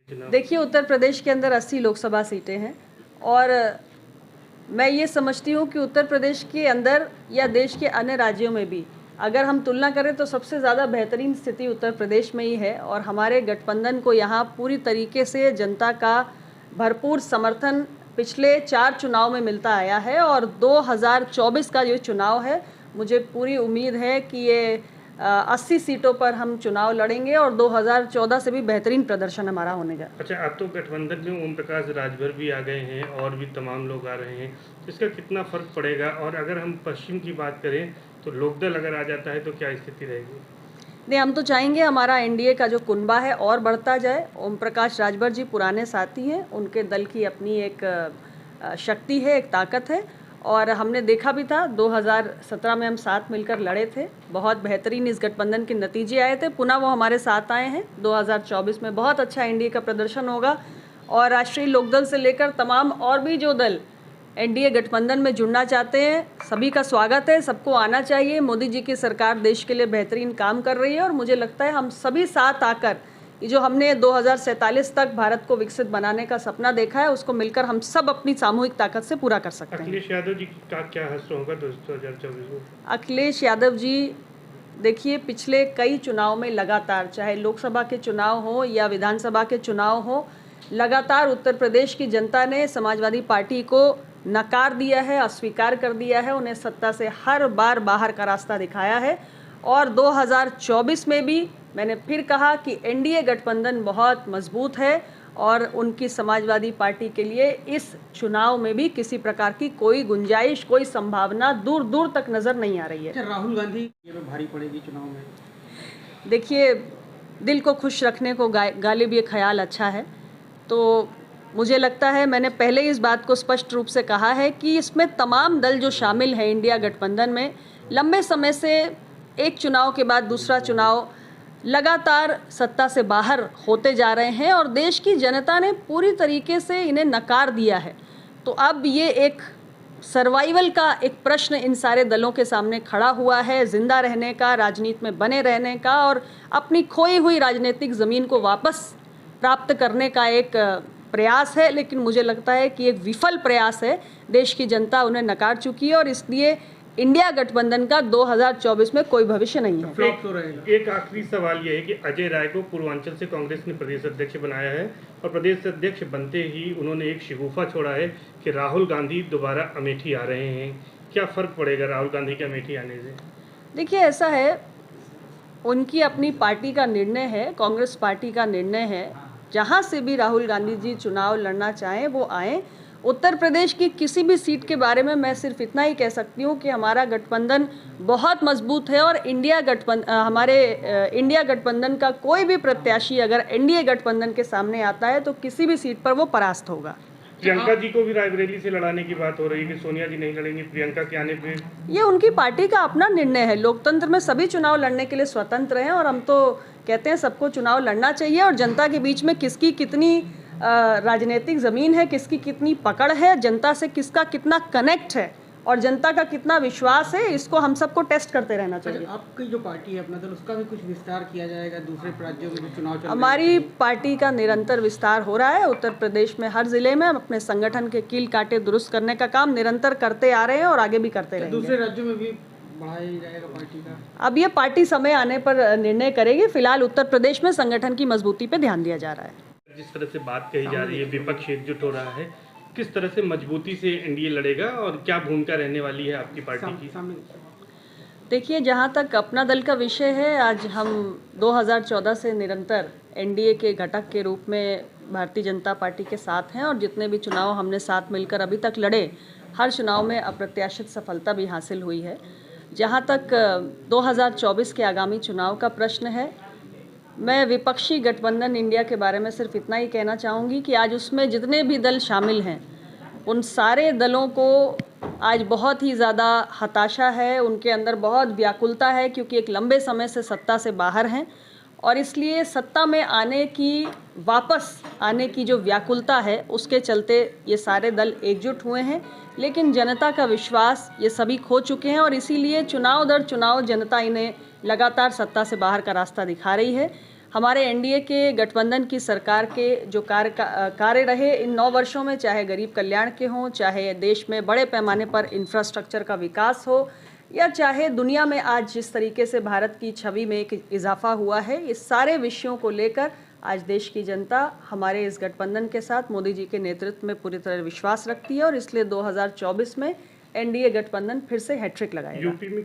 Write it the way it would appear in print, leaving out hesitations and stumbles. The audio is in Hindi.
देखिए, उत्तर प्रदेश के अंदर 80 लोकसभा सीटें हैं और मैं ये समझती हूँ कि उत्तर प्रदेश के अंदर या देश के अन्य राज्यों में भी अगर हम तुलना करें तो सबसे ज़्यादा बेहतरीन स्थिति उत्तर प्रदेश में ही है और हमारे गठबंधन को यहाँ पूरी तरीके से जनता का भरपूर समर्थन पिछले 4 चुनाव में मिलता आया है और 2024 का जो चुनाव है, मुझे पूरी उम्मीद है कि ये 80 सीटों पर हम चुनाव लड़ेंगे और 2014 से भी बेहतरीन प्रदर्शन हमारा होने जा। अच्छा, अब तो गठबंधन में ओम प्रकाश राजभर भी आ गए हैं और भी तमाम लोग आ रहे हैं, तो इसका कितना फ़र्क पड़ेगा? और अगर हम पश्चिम की बात करें तो लोकदल अगर आ जाता है तो क्या स्थिति रहेगी? नहीं, हम तो चाहेंगे हमारा एनडीए का जो कुनबा है और बढ़ता जाए। ओम प्रकाश राजभर जी पुराने साथी हैं, उनके दल की अपनी एक शक्ति है, एक ताकत है और हमने देखा भी था 2017 में हम साथ मिलकर लड़े थे, बहुत बेहतरीन इस गठबंधन के नतीजे आए थे। पुनः वो हमारे साथ आए हैं। 2024 में बहुत अच्छा एनडीए का प्रदर्शन होगा और राष्ट्रीय लोकदल से लेकर तमाम और भी जो दल एनडीए गठबंधन में जुड़ना चाहते हैं, सभी का स्वागत है, सबको आना चाहिए। मोदी जी की सरकार देश के लिए बेहतरीन काम कर रही है और मुझे लगता है हम सभी साथ आकर ये जो हमने 2047 तक भारत को विकसित बनाने का सपना देखा है, उसको मिलकर हम सब अपनी सामूहिक ताकत से पूरा कर सकते हैं। अखिलेश यादव जी का क्या हश्र होगा 2024 में? अखिलेश यादव जी, देखिए, पिछले कई चुनाव में लगातार, चाहे लोकसभा के चुनाव हो या विधानसभा के चुनाव हो, लगातार उत्तर प्रदेश की जनता ने समाजवादी पार्टी को नकार दिया है, अस्वीकार कर दिया है, उन्हें सत्ता से हर बार बाहर का रास्ता दिखाया है और 2024 में भी मैंने फिर कहा कि एनडीए गठबंधन बहुत मजबूत है और उनकी समाजवादी पार्टी के लिए इस चुनाव में भी किसी प्रकार की कोई गुंजाइश, कोई संभावना दूर दूर तक नज़र नहीं आ रही है। राहुल गांधी ये भारी पड़ेगी चुनाव में? देखिए, दिल को खुश रखने को गालिब ये ख्याल अच्छा है, तो मुझे लगता है मैंने पहले इस बात को स्पष्ट रूप से कहा है कि इसमें तमाम दल जो शामिल हैं इंडिया गठबंधन में, लंबे समय से एक चुनाव के बाद दूसरा चुनाव लगातार सत्ता से बाहर होते जा रहे हैं और देश की जनता ने पूरी तरीके से इन्हें नकार दिया है। तो अब ये एक सर्वाइवल का एक प्रश्न इन सारे दलों के सामने खड़ा हुआ है, जिंदा रहने का, राजनीति में बने रहने का और अपनी खोई हुई राजनीतिक ज़मीन को वापस प्राप्त करने का एक प्रयास है। लेकिन मुझे लगता है कि एक विफल प्रयास है, देश की जनता उन्हें नकार चुकी है और इसलिए इंडिया गठबंधन का 2024 में कोई भविष्य नहीं है। एक आखिरी सवाल यह है कि अजय राय को पूर्वांचल से कांग्रेस ने प्रदेश अध्यक्ष बनाया है और प्रदेश अध्यक्ष बनते ही उन्होंने एक शिगूफा छोड़ा है कि राहुल गांधी दोबारा अमेठी आ रहे हैं। क्या फ़र्क पड़ेगा राहुल गांधी के अमेठी आने से? देखिए, ऐसा है, उनकी अपनी पार्टी का निर्णय है, कांग्रेस पार्टी का निर्णय है, जहाँ से भी राहुल गांधी जी चुनाव लड़ना चाहें वो आएँ। उत्तर प्रदेश की किसी भी सीट के बारे में मैं सिर्फ इतना ही कह सकती हूँ कि हमारा गठबंधन बहुत मजबूत है और हमारे इंडिया गठबंधन का कोई भी प्रत्याशी अगर एनडीए गठबंधन के सामने आता है तो किसी भी सीट पर वो परास्त होगा। प्रियंका जी को भी रायबरेली से लड़ाने की बात हो रही है कि सोनिया जी नहीं लड़ेंगी प्रियंका के आने पे। ये उनकी पार्टी का अपना निर्णय है। लोकतंत्र में सभी चुनाव लड़ने के लिए स्वतंत्र हैं और हम तो कहते हैं सबको चुनाव लड़ना चाहिए और जनता के बीच में किसकी कितनी राजनीतिक ज़मीन है, किसकी कितनी पकड़ है, जनता से किसका कितना कनेक्ट है और जनता का कितना विश्वास है, इसको हम सबको टेस्ट करते रहना चाहिए। आपकी जो पार्टी है अपना दल, उसका भी कुछ विस्तार किया जाएगा दूसरे राज्यों में भी चुनाव चल? हमारी पार्टी का निरंतर विस्तार हो रहा है। उत्तर प्रदेश में हर जिले में हम अपने संगठन के कील कांटे दुरुस्त करने का काम निरंतर करते आ रहे हैं और आगे भी करते रहेंगे। दूसरे राज्यों में भी बढ़ाया जाएगा पार्टी का? अब ये पार्टी समय आने पर निर्णय करेगी। फिलहाल उत्तर प्रदेश में संगठन की मजबूती पे ध्यान दिया जा रहा है। जिस तरह से बात कही जा रही है, विपक्ष एकजुट हो रहा है, किस तरह से मजबूती से एनडीए लड़ेगा और क्या भूमिका रहने वाली है आपकी पार्टी की? देखिए, जहाँ तक अपना दल का विषय है, आज हम 2014 से निरंतर एनडीए के घटक के रूप में भारतीय जनता पार्टी के साथ हैं और जितने भी चुनाव हमने साथ मिलकर अभी तक लड़े, हर चुनाव में अप्रत्याशित सफलता भी हासिल हुई है। जहाँ तक 2024 के आगामी चुनाव का प्रश्न है, मैं विपक्षी गठबंधन इंडिया के बारे में सिर्फ इतना ही कहना चाहूँगी कि आज उसमें जितने भी दल शामिल हैं, उन सारे दलों को आज बहुत ही ज़्यादा हताशा है, उनके अंदर बहुत व्याकुलता है क्योंकि एक लंबे समय से सत्ता से बाहर हैं और इसलिए सत्ता में आने की, वापस आने की जो व्याकुलता है, उसके चलते ये सारे दल एकजुट हुए हैं। लेकिन जनता का विश्वास ये सभी खो चुके हैं और इसीलिए चुनाव दर चुनाव जनता इन्हें लगातार सत्ता से बाहर का रास्ता दिखा रही है। हमारे एनडीए के गठबंधन की सरकार के जो कार्य रहे इन 9 वर्षों में, चाहे गरीब कल्याण के हों, चाहे देश में बड़े पैमाने पर इंफ्रास्ट्रक्चर का विकास हो, या चाहे दुनिया में आज जिस तरीके से भारत की छवि में एक इजाफा हुआ है, इस सारे विषयों को लेकर आज देश की जनता हमारे इस गठबंधन के साथ मोदी जी के नेतृत्व में पूरी तरह विश्वास रखती है और इसलिए 2024 में एनडीए गठबंधन फिर से हैट्रिक लगाएगा। यूपी में